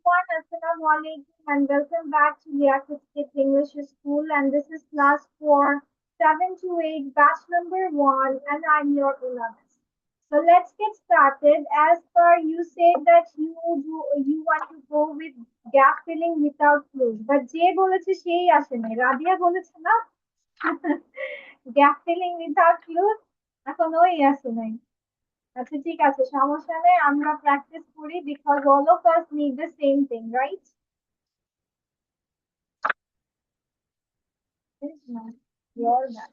everyone, Assalamu alaikum and welcome back to the Acoustic English School, and this is class for 7 to 8 batch number 1 and I'm your Ulamas. So let's get started. As per you said that you want to go with gap filling without clues, but যে বলেছে সেই আসেনি, রাদিয়া বলেছে না gap filling without clues, এখন ওই আসে নাই। আচ্ছা ঠিক আছে, সমস্যা নেই, আমরা প্র্যাকটিস করি because all of us need the same thing, right? Your bad.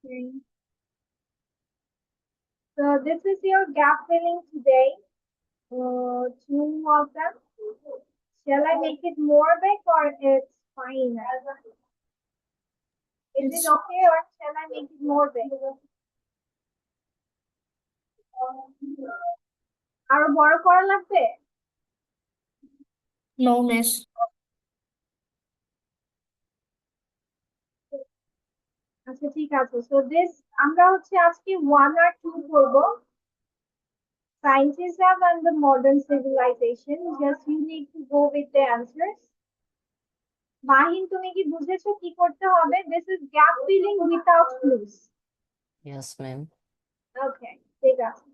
Okay. So this is your gap filling today. Two of them. Shall I make it more big or it's fine? Is it It's okay or shall I make it more big? আরো বড় করা লাগবে? no, miss. আচ্ছা ঠিক আছে, so this আমরা হচ্ছে আজকে 1 আর 2 করব, scientism and the modern civilization. Just you need to go with the answers. Mahin, তুমি কি বুঝেছো কি করতে হবে? This is gap filling without clues. Yes, ma'am. Okay, ঠিক আছে।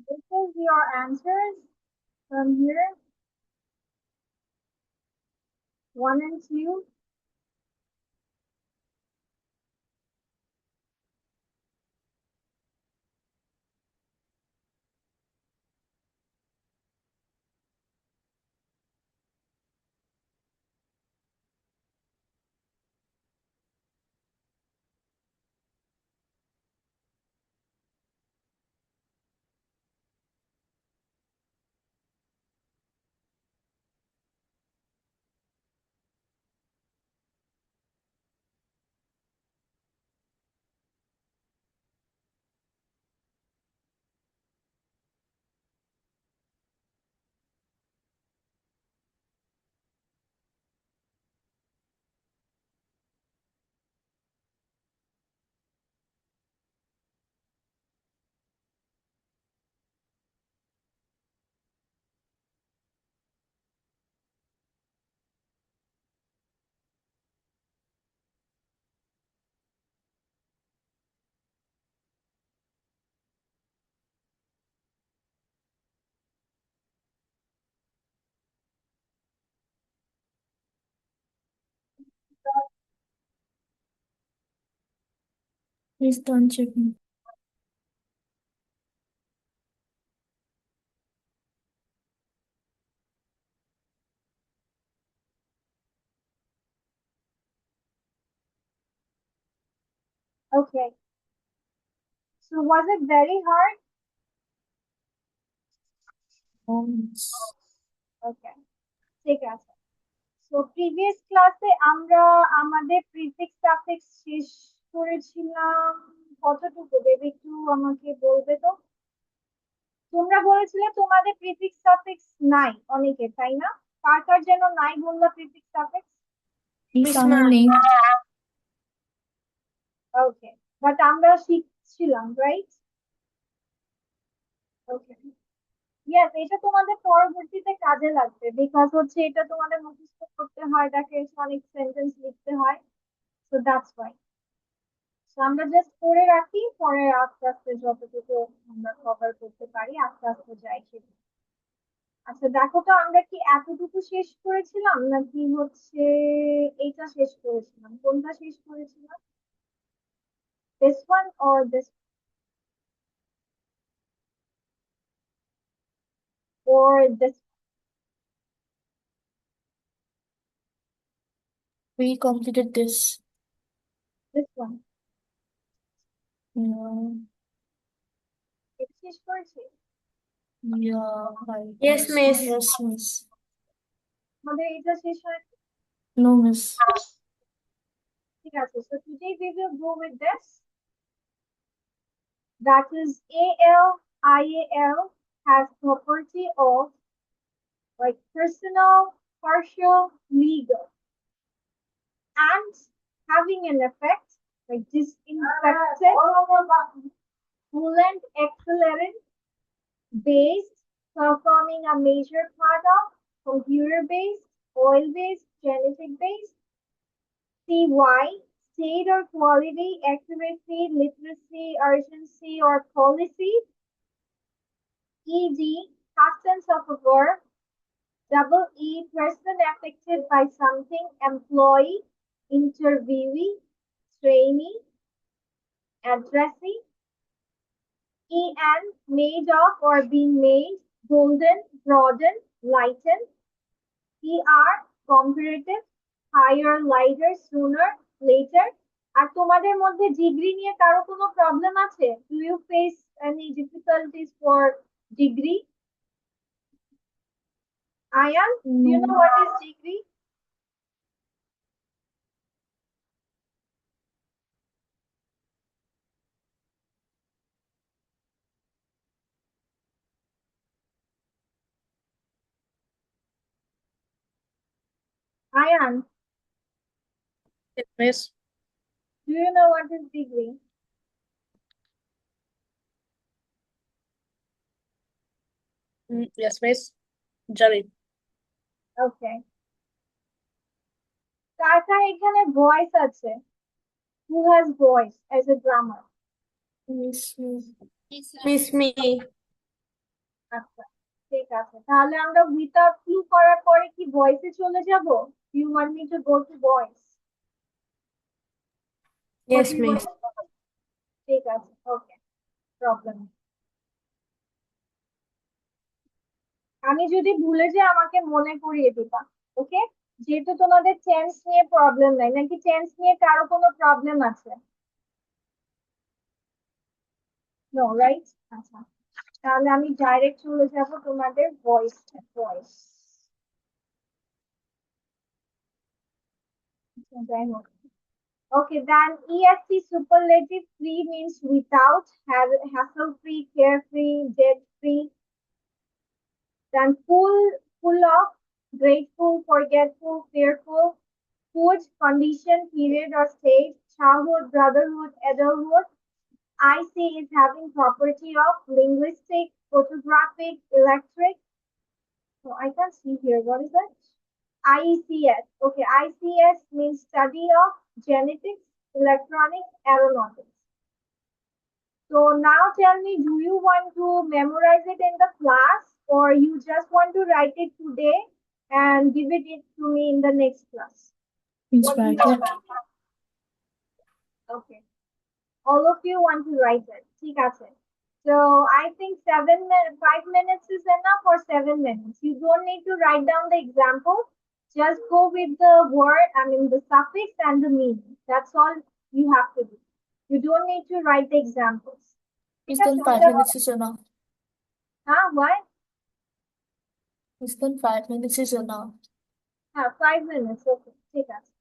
This is your answers from here, 1 and 2. Please don't check me. Okay. So was it very hard? Okay. ঠিক আছে। So previous ক্লাসে আমরা আমাদের প্রিফিক্স সাফিক্স শেষ করেছিলাম কতটুকু বেবি একটু আমাকে বলবে তো? তোমরা বলেছিলে তোমাদের প্রিফিক্স সাফিক্স নাই অনেকে, তাই না? কার কার যেন নাই বললো প্রিফিক্স সাফিক্স? Miss আমার নেই। ওকে, বাট আমরা শিখছিলাম, রাইট? ওকে, ইয়েস, এটা তোমাদের পরবর্তীতে কাজে লাগবে, বিকজ হচ্ছে এটা তোমাদের মুখস্থ করতে হয়, এটাকে অনেক সেন্টেন্স লিখতে হয়, সো দ্যাটস ওয়াই। তো আমরা জাস্ট করে রাখি, পরে আস্তে আস্তে যতটুকু আমরা কভার করতে পারি আস্তে আস্তে যাই সেটা। আচ্ছা দেখো তো, আমরা কি এতটুকু শেষ করেছিলাম নাকি হচ্ছে এইটা শেষ করেছিলাম? কোনটা শেষ করেছিলাম? This one or this or this We completed this. one? Yeah. এটা শেষ করেছি? Yes, miss. Yes, miss. আমাদের এটা শেষ হয়? No, miss. ঠিক আছে, so today we will go with this, that is AL has property of like personal, partial, legal, and having an effect like disinfectant, coolant, accelerant, based, performing a major part of, computer-based, oil-based, genetic-based. CY, state or quality, accuracy, literacy, urgency, or policy. ED, substance of a verb. Double E, person affected by something, employee, interviewee, trainee, addressee. EN, made of or being made, golden, broaden, lighten. ER, comparative, higher, lighter, sooner, later. আর তোমাদের মধ্যে degree নিয়ে কারো কোনো problem আছে? Do you face any difficulties for degree? Ayan, do you know what is degree? Ayan, Yes, miss. Do you know what is degree? Yes, miss. Jari. Okay, কার কার এখানে voice আছে? Who has voice as a drummer? Miss me. Miss me. আচ্ছা, ঠিক আছে, তাহলে আমরা without clue করার পরে কি ভয়েসে চলে যাব? You want me to go to voice? Yes, miss. ঠিক আছে, ওকে, প্রবলেম। আমি যদি ভুলে যাই আমাকে মনে করিয়ে দিবা, ওকে? যেহেতু তোমাদের টেন্স নিয়ে প্রবলেম নাই, নাকি টেন্স নিয়ে কারো কোনো প্রবলেম আছে? No, right? আচ্ছা, তাহলে আমি ডাইরেক্ট চলে যাব তোমাদের ভয়েস। যাই হোক, okay, then EST superlative free means without, hassle free, carefree, debt free. Then full of, grateful, forgetful, fearful. Food, condition, period or state, childhood, brotherhood, adulthood. IC is having property of linguistic, photographic, electric. So I can't see here. What is that? IECS. Okay, ICS means study of genetics, electronics, aeronautics. So now tell me, do you want to memorize it in the class or you just want to write it today and give it to me in the next class? Please What do you write it. want? Okay. All of you want to write it. ঠিক আছে. So I think 5 minutes is enough, or 7 minutes. You don't need to write down the example. Just go with the word, I mean the suffix and the meaning. That's all you have to do. You don't need to write the examples. ঠিক Miss, আছে? then 5 minutes is enough. Huh? What? Miss, then 5 minutes is enough. 5 minutes. Okay. ঠিক আছে.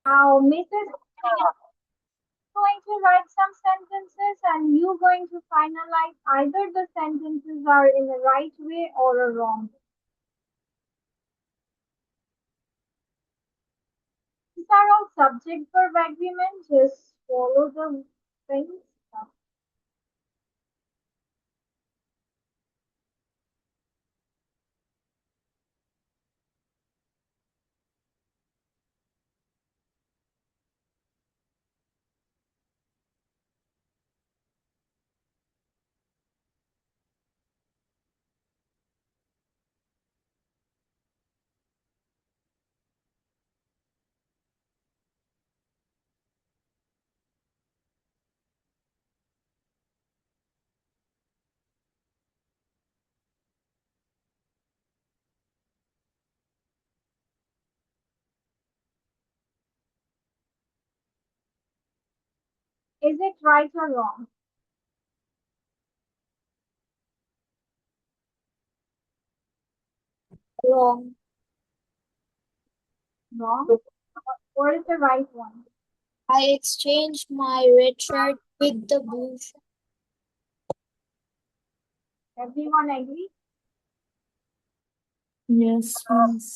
Now, Mrs. going to write some sentences, and you going to finalize either the sentences are in a right way or a wrong way. These are all subject verb agreement. Just follow the things. Is it right or wrong? Wrong. Wrong. What is the right one? I exchanged my red shirt with the blue shirt. Everyone agree? Yes, Miss.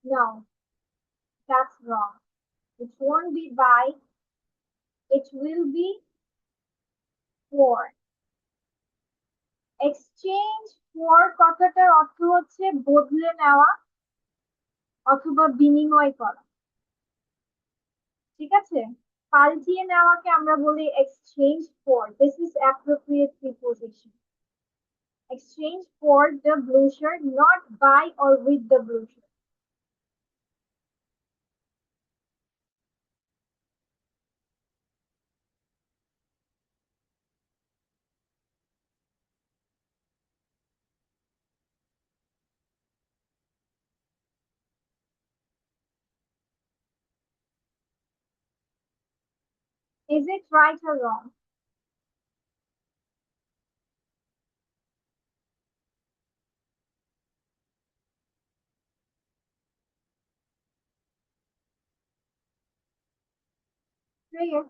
No, that's wrong. It won't be by. It will be 4. Exchange for কথাটার অর্থ হচ্ছে বদলে নেওয়া অথবা বিনিময় করা। ঠিক আছে, পাল্টিয়ে নেওয়াকে আমরা বলি exchange for. This is appropriate preposition. Exchange for the blue shirt, not by or with the blue shirt. Is it right or wrong? Clear.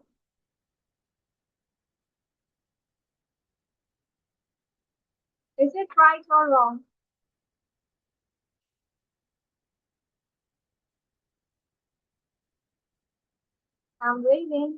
Is it right or wrong? I'm waiting.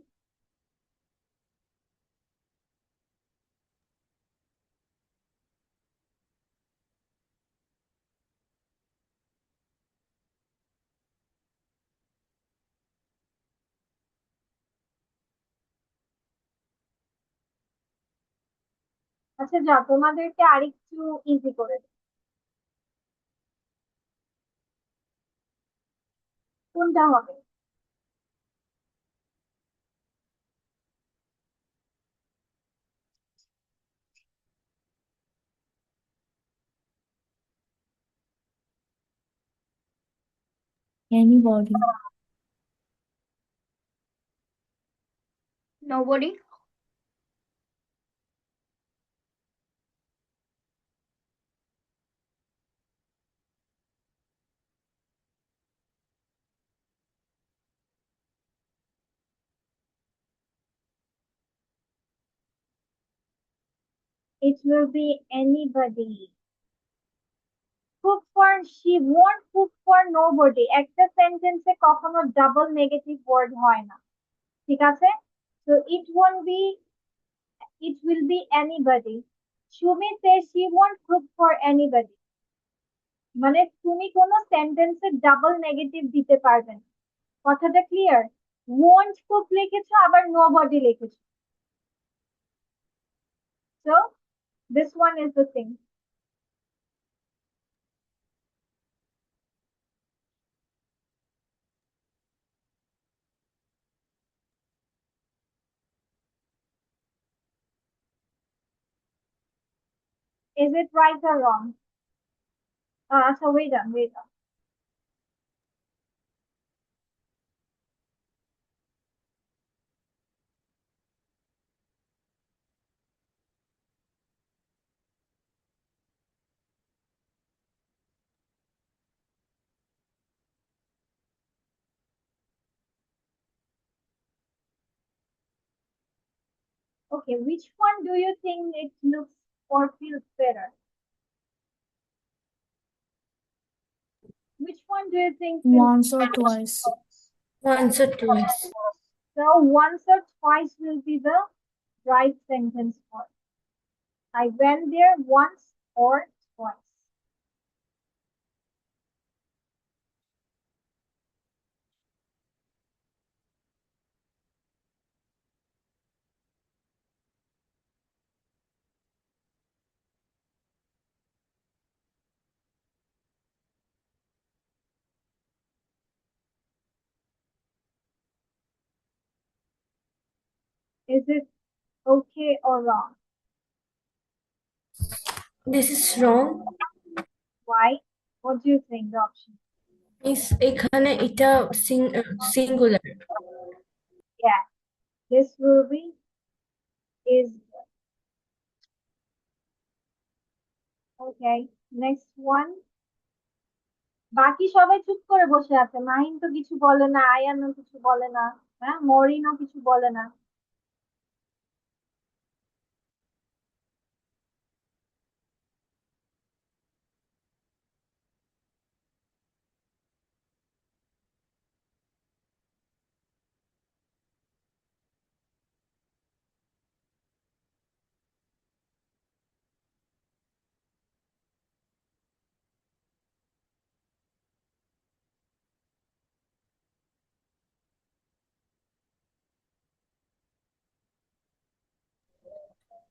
আচ্ছা যা তোমাদেরকে আরেকটু easy করে দিই। কোনটা হবে? Anybody. Nobody. It will be anybody. Cook for, she won't cook for nobody. একটা সেন্টেন্সে কখনো ডাবল নেগেটিভ ওয়ার্ড হয় না। ঠিক আছে, so it will be anybody. Shumi says she won't cook for anybody. মানে তুমি কোনো সেন্টেন্সে ডাবল নেগেটিভ দিতে পারবে না। কথাটা ক্লিয়ার? won't cook লিখেছো আবার nobody লিখেছো, so this one is the thing. Is it right or wrong? So wait on. Okay, which one do you think it looks or feels better? Which one do you think feels Once or twice. Once or twice. So once or twice will be the right sentence for it. I went there once or twice. Is it okay or wrong? This is wrong. Why? What do you think the option? Is এখানে এটা singular. Yeah, this will be is good. Okay, next one. বাকি সবাই চুপ করে বসে আছে। মাহিন তো কিছু বলে না, আয়ানও কিছু বলে না, হ্যাঁ মরিনও কিছু বলে না।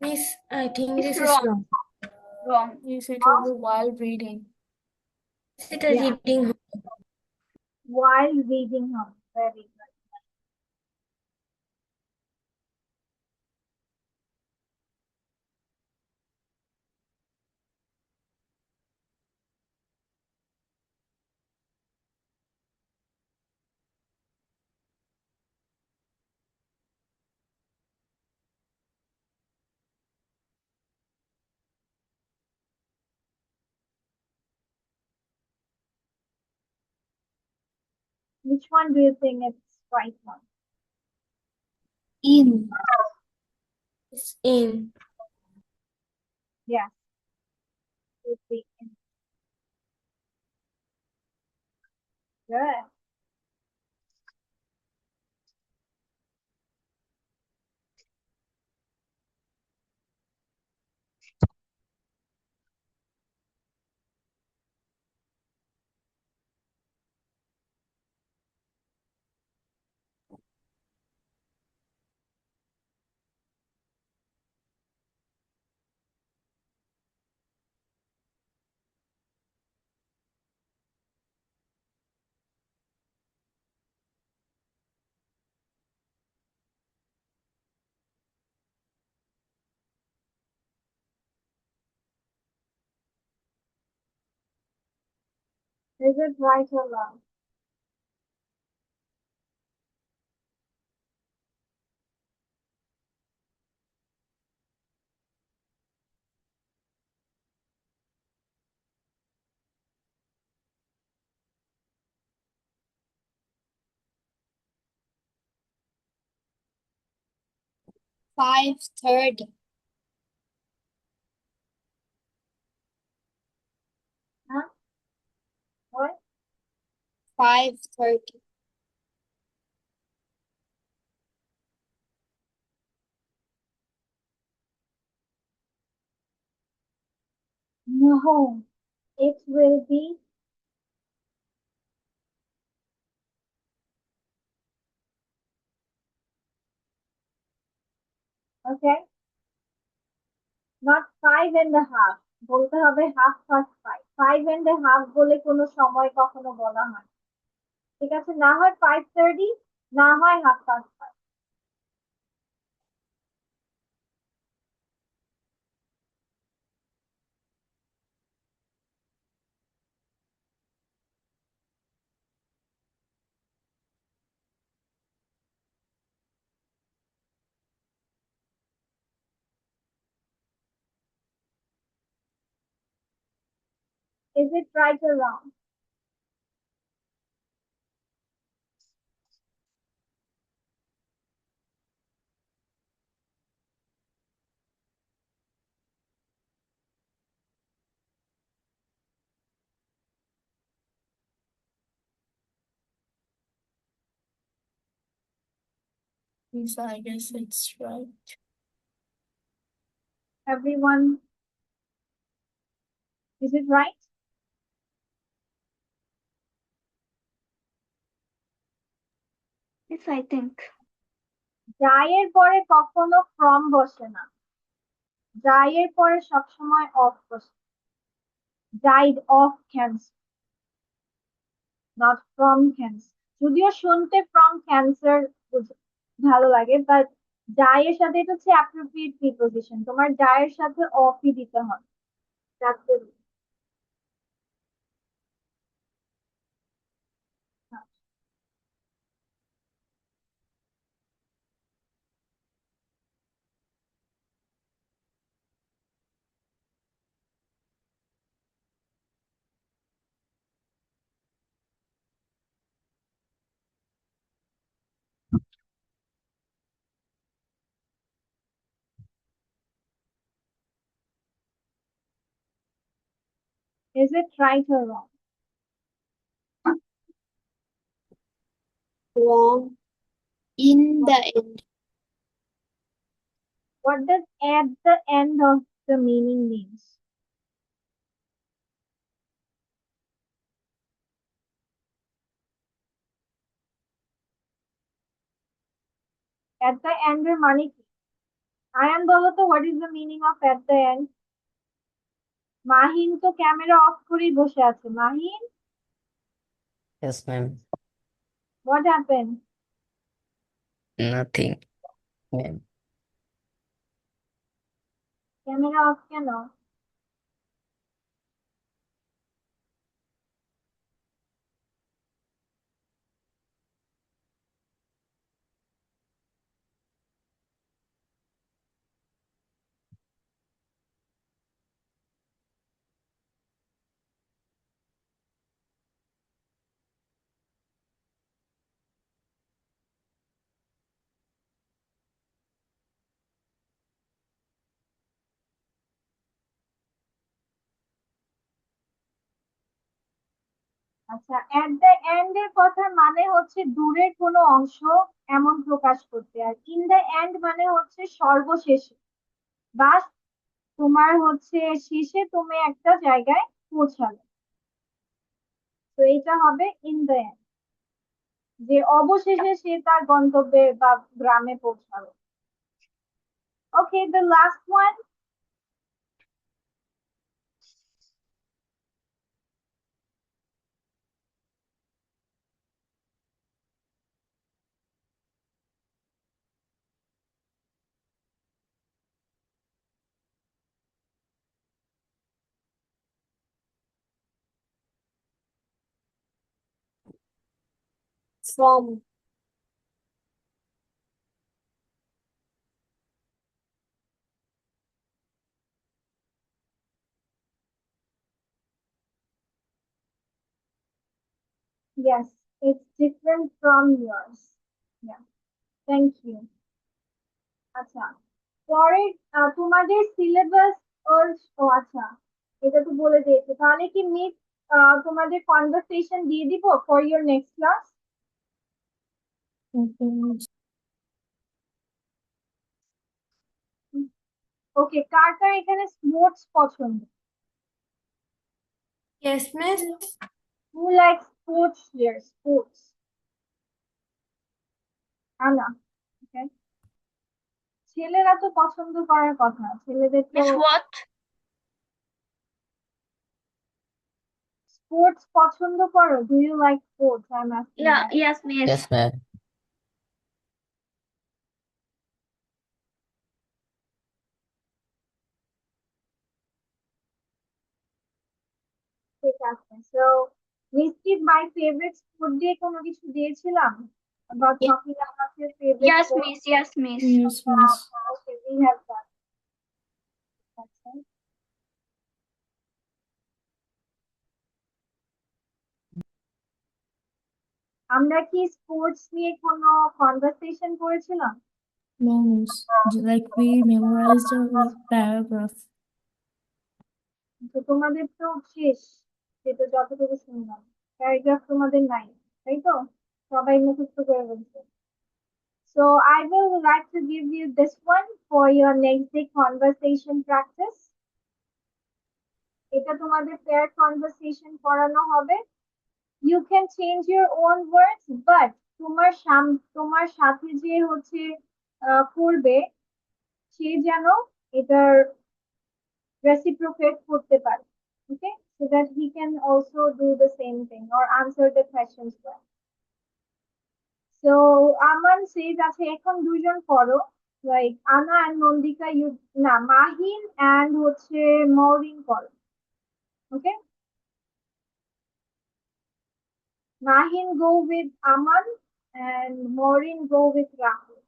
Miss, I think It's this is wrong. wrong. Wrong. Yes, it will be while reading. Is it a Yeah. reading? While reading hum. Very good. Which one do you think is right one? In. It's in. Yes. Would be in. Good. Is it right or wrong? Five thirty. Huh? What? 5:30. No. It will be okay. Not 5.5. বলতে হবে 5:30. 5.5 বলে কোনো সময় কখনো বলা হয় না। ঠিক আছে, না হয় 5:30, না হয় 5:30. Is it right or wrong? Yes, I guess it's right. Everyone, is it right? Yes, I think. Dyer পরে কখনো from বসে না। ডায়ের পরে সবসময় of বসে। Died of cancer, not from cancer. যদিও শুনতে from cancer ভালো লাগে, বাট die এর সাথে এটা হচ্ছে appropriate preposition. তোমার die এর সাথে of ই দিতে হবে। That's the rule. Is it right or wrong? Wrong. In the end. What does at the end of the meaning means? At the end এর মানে কি? আয়ান বলো তো what is the meaning of at the end? Mahin তো camera off করেই বসে আছে। Mahin, Yes, ma'am. What happen? Nothing, ma'am. Camera off কেন? আচ্ছা, এট দ্য এন্ড এর কথার মানে হচ্ছে দূরের কোনো অংশ এমন প্রকাশ করতে, আর ইন দ্য এন্ড মানে হচ্ছে সর্বশেষে বা তোমার হচ্ছে শেষে তুমি একটা জায়গায় পৌঁছালে। তো এটা হবে ইন দ্য এন্ড, যে অবশেষে সে তার গন্তব্যে বা গ্রামে পৌঁছালো। Okay, the last one. From. Yes, it's different from yours. Yeah, thank you. আচ্ছা, পরে তোমাদের সিলেবাস ওর, ও আচ্ছা, এটা তো বলে দিয়েছে। তাহলে কি মিস তোমাদের কনভারসেশন দিয়ে দিব for your next class? Okay, miss. ওকে, কার কার এখানে স্পোর্টস পছন্দ? Yes, miss. Who like sports here? Sports, আনা। ওকে, ছেলেরা তো পছন্দ করার কথা, ছেলেদের তো Miss, what? স্পোর্টস পছন্দ করো। Do you like sports? I am asking Yeah, that. yes, miss. Yes, ma'am. ঠিক আছে, সো মিষ্টি মাই ফেভারিট স্পোর্ট দিয়ে কোনো কিছু দিয়েছিলাম about Yes. talking about your favorite Yes, sport? miss. Yes, miss. Yes, miss. Okay, we have that. Okay. আমরা কি sports নিয়ে কোনো কনভারসেশন করেছিলাম? No, miss. Like we memorized a paragraph. তো তোমাদের তো শেষ, সেটা যতটুকু শুনলাম। প্যারাগ্রাফ তোমাদের নাই, তাই তো? সবাই মুখস্থ করে বলছে। So I will like to give you this one for your next day conversation practice. এটা তোমাদের পেয়ার কনভারসেশন করানো হবে। You can change your own words, but তোমার সাথে যে হচ্ছে করবে, সে যেন এটার reciprocate করতে পারে। Okay, so that he can also do the same thing or answer the questions well. So Aman says আছে এখন দুইজন করো, like Anna and Nandika, you না মাহিন and হচ্ছে মৌরিন করো। Okay, Mahin go with Aman and Maureen go with Rahul.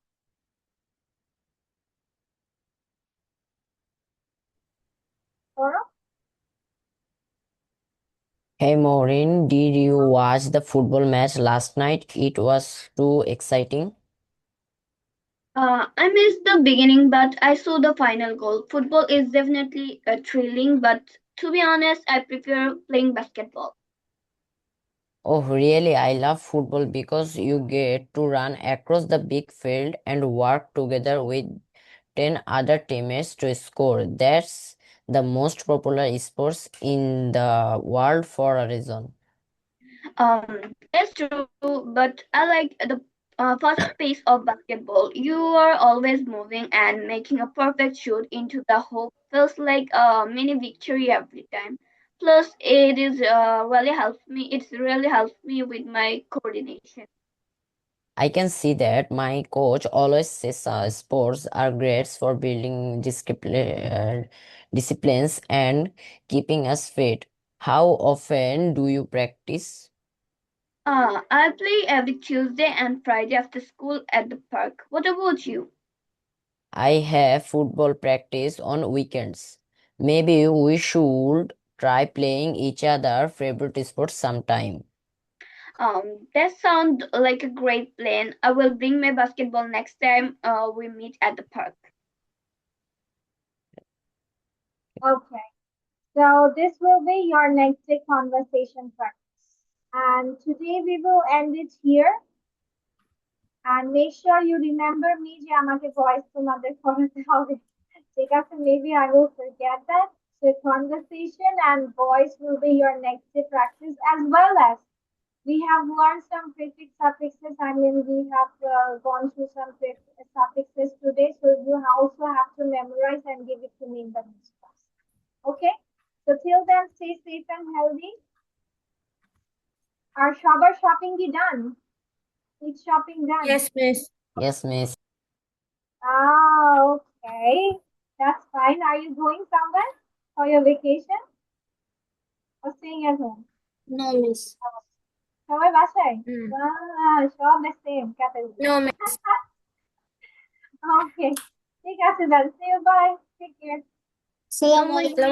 Or Hey, Maureen, did you watch the football match last night? It was too exciting. I missed the beginning, but I saw the final goal. Football is definitely thrilling, but to be honest, I prefer playing basketball. Oh, really? I love football because you get to run across the big field and work together with 10 other teammates to score. That's the most popular sports in the world for a reason. It's true, but I like the fast pace of basketball. You are always moving and making a perfect shoot into the hoop feels like a mini victory every time. Plus, It's really helps me with my coordination. I can see that. My coach always says sports are great for building disciplines and keeping us fit. How often do you practice? I play every Tuesday and Friday after school at the park. What about you? I have football practice on weekends. Maybe we should try playing each other favorite sports sometime. That sounds like a great plan. I will bring my basketball next time we meet at the park. Okay. So this will be your next day conversation practice. And today we will end it here. And make sure you remember me যে আমাকে voice তোমাদের করাতে হবে। ঠিক আছে, maybe I will forget that. So conversation and voice will be your next day practice as well as we have learned some prefix suffixes. I mean, we have gone through some suffixes today. So you also have to memorize and give it to me in the next class. Okay? So till then, stay safe and healthy. Are সবার shopping কি done? Is shopping done? Yes, miss. Yes, miss. Ah, okay. That's fine. Are you going somewhere for your vacation or staying at home? No, miss. সবাই বাসায়? Hmm. সব the same category. No, miss. Okay. ঠিক আছে then. See you. Bye. Take care. Assalamu alaikum.